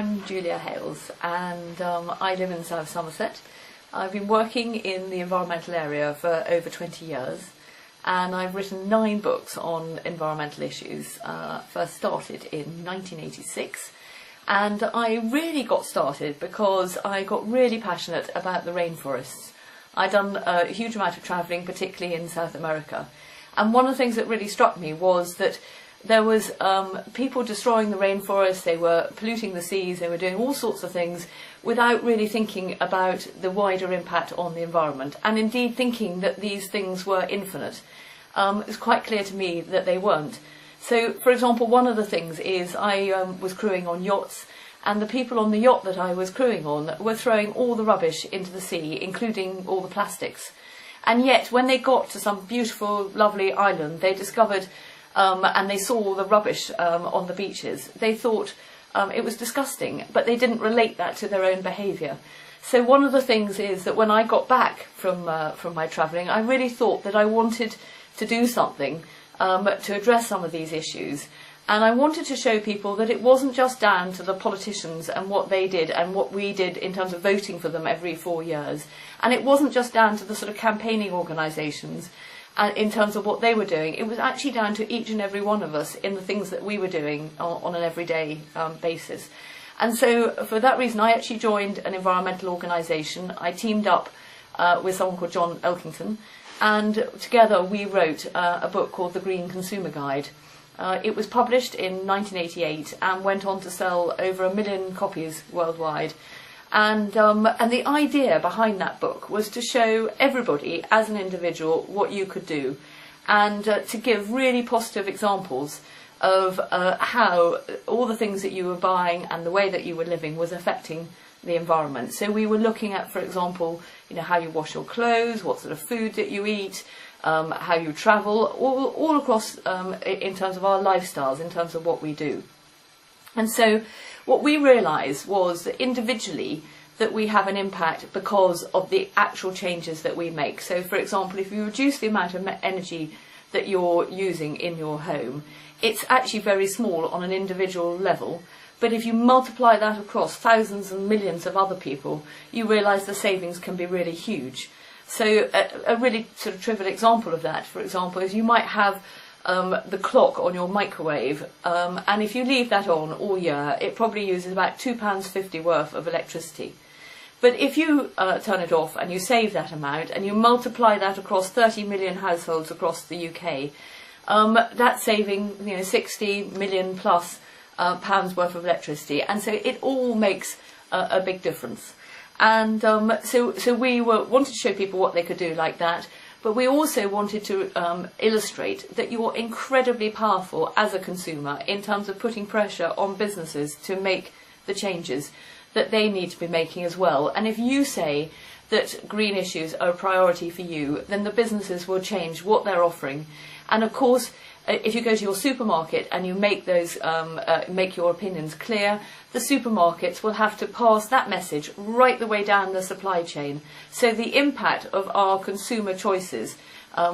I'm Julia Hales, and I live in South Somerset. I've been working in the environmental area for over 20 years, and I've written 9 books on environmental issues. First started in 1986, and I really got started because I got really passionate about the rainforests. I'd done a huge amount of travelling, particularly in South America, and one of the things that really struck me was that there was people destroying the rainforest, they were polluting the seas, they were doing all sorts of things without really thinking about the wider impact on the environment, and indeed thinking that these things were infinite. It was quite clear to me that they weren't. So, for example, one of the things is I was crewing on yachts, and the people on the yacht that I was crewing on were throwing all the rubbish into the sea, including all the plastics. And yet, when they got to some beautiful, lovely island, they discovered and they saw the rubbish on the beaches, they thought it was disgusting, but they didn't relate that to their own behaviour. So one of the things is that when I got back from my travelling, I really thought that I wanted to do something to address some of these issues. And I wanted to show people that it wasn't just down to the politicians and what they did and what we did in terms of voting for them every 4 years. And it wasn't just down to the sort of campaigning organisations in terms of what they were doing. It was actually down to each and every one of us in the things that we were doing on an everyday basis. And so for that reason I actually joined an environmental organisation. I teamed up with someone called John Elkington, and together we wrote a book called The Green Consumer Guide. It was published in 1988 and went on to sell over 1 million copies worldwide. And the idea behind that book was to show everybody as an individual what you could do, and to give really positive examples of how all the things that you were buying and the way that you were living was affecting the environment. So we were looking at, for example, how you wash your clothes, what sort of food that you eat, how you travel, all across in terms of our lifestyles, in terms of what we do. And so what we realised was that individually that we have an impact because of the actual changes that we make. So, for example, if you reduce the amount of energy that you're using in your home, it's actually very small on an individual level. But if you multiply that across thousands and millions of other people, you realise the savings can be really huge. So a really sort of trivial example of that, for example, is you might have the clock on your microwave, and if you leave that on all year, it probably uses about £2.50 worth of electricity. But if you turn it off and you save that amount and you multiply that across 30 million households across the UK, that's saving 60 million plus pounds worth of electricity, and so it all makes a big difference. And so we wanted to show people what they could do like that. But we also wanted to illustrate that you're incredibly powerful as a consumer in terms of putting pressure on businesses to make the changes that they need to be making as well. And if you say that green issues are a priority for you, then the businesses will change what they're offering. And of course, if you go to your supermarket and you make make your opinions clear, the supermarkets will have to pass that message right the way down the supply chain. So the impact of our consumer choices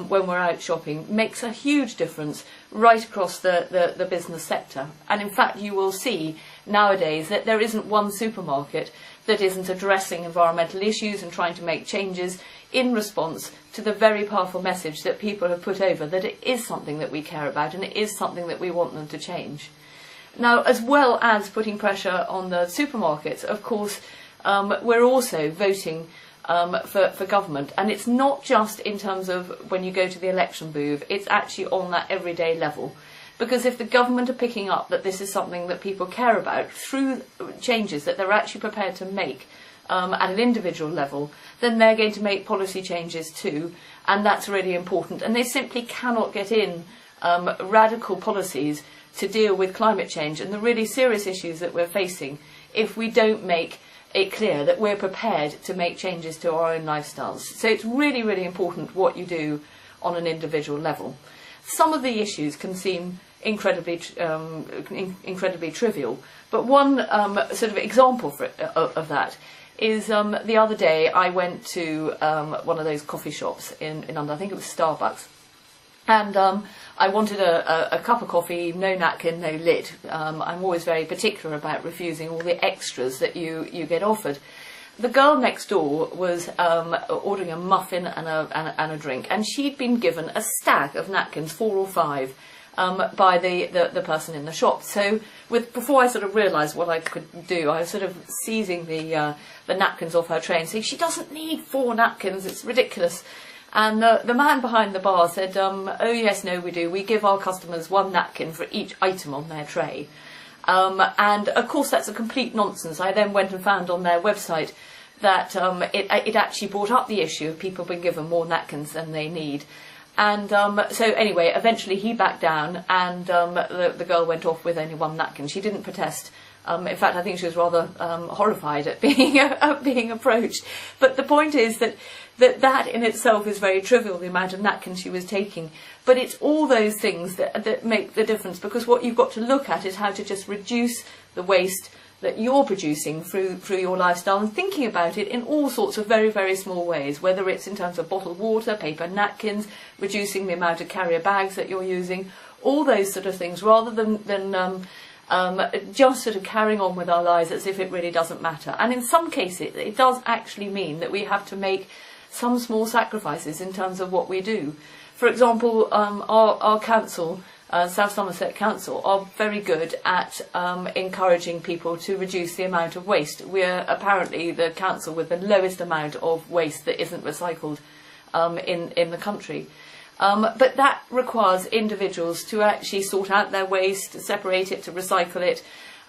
when we're out shopping makes a huge difference right across the business sector. And in fact, you will see nowadays that there isn't one supermarket that isn't addressing environmental issues and trying to make changes in response to the very powerful message that people have put over that it is something that we care about and it is something that we want them to change. Now, as well as putting pressure on the supermarkets, of course, we're also voting for government, and it's not just in terms of when you go to the election booth, it's actually on that everyday level. Because if the government are picking up that this is something that people care about through changes that they're actually prepared to make at an individual level, then they're going to make policy changes too, and that's really important. And they simply cannot get in radical policies to deal with climate change and the really serious issues that we're facing if we don't make it clear that we're prepared to make changes to our own lifestyles. So it's really, really important what you do on an individual level. Some of the issues can seem incredibly trivial, but one sort of example of that is the other day I went to one of those coffee shops in London, I think it was Starbucks, And I wanted a cup of coffee, no napkin, no lid. I'm always very particular about refusing all the extras that you get offered. The girl next door was ordering a muffin and a drink, and she'd been given a stack of napkins, 4 or 5, by the person in the shop. So before I sort of realised what I could do, I was sort of seizing the napkins off her tray and saying, "She doesn't need 4 napkins, it's ridiculous." And the man behind the bar said, "Oh yes, no we do. We give our customers 1 napkin for each item on their tray." And of course that's a complete nonsense. I then went and found on their website that it actually brought up the issue of people being given more napkins than they need. And so anyway, eventually he backed down, and the girl went off with only 1 napkin. She didn't protest. In fact, I think she was rather horrified at being approached. But the point is that in itself is very trivial, the amount of napkins she was taking. But it's all those things that make the difference, because what you've got to look at is how to just reduce the waste that you're producing through your lifestyle, and thinking about it in all sorts of very, very small ways, whether it's in terms of bottled water, paper napkins, reducing the amount of carrier bags that you're using, all those sort of things, rather than just sort of carrying on with our lives as if it really doesn't matter. And in some cases it does actually mean that we have to make some small sacrifices in terms of what we do. For example, our council, South Somerset Council, are very good at encouraging people to reduce the amount of waste. We're apparently the council with the lowest amount of waste that isn't recycled in the country. But that requires individuals to actually sort out their waste, to separate it, to recycle it.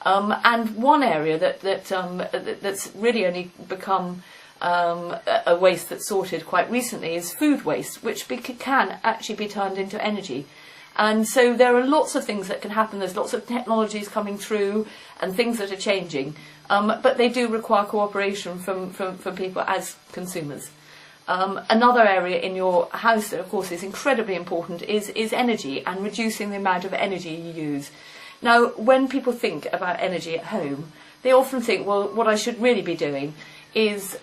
And one area that's really only become a waste that's sorted quite recently is food waste, which can actually be turned into energy. And so there are lots of things that can happen. There's lots of technologies coming through and things that are changing, but they do require cooperation from people as consumers. Another area in your house that of course is incredibly important is energy, and reducing the amount of energy you use. Now, when people think about energy at home, they often think, well, what I should really be doing is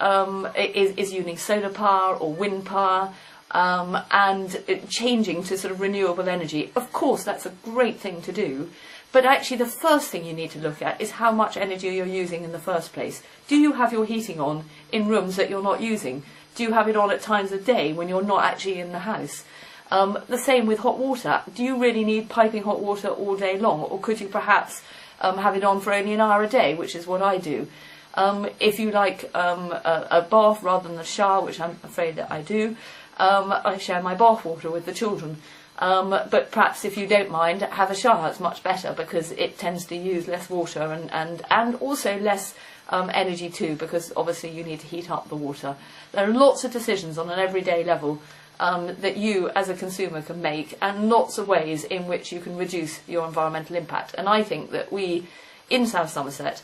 using solar power or wind power, and changing to sort of renewable energy. Of course, that's a great thing to do, but actually the first thing you need to look at is how much energy you're using in the first place. Do you have your heating on in rooms that you're not using? Do you have it on at times of day when you're not actually in the house? The same with hot water. Do you really need piping hot water all day long, or could you perhaps have it on for only an hour a day, which is what I do? If you like a bath rather than a shower, which I'm afraid that I do, I share my bath water with the children. But perhaps if you don't mind, have a shower. It's much better because it tends to use less water and also less energy too, because obviously you need to heat up the water. There are lots of decisions on an everyday level that you as a consumer can make, and lots of ways in which you can reduce your environmental impact. And I think that we in South Somerset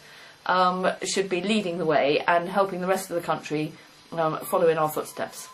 should be leading the way and helping the rest of the country follow in our footsteps.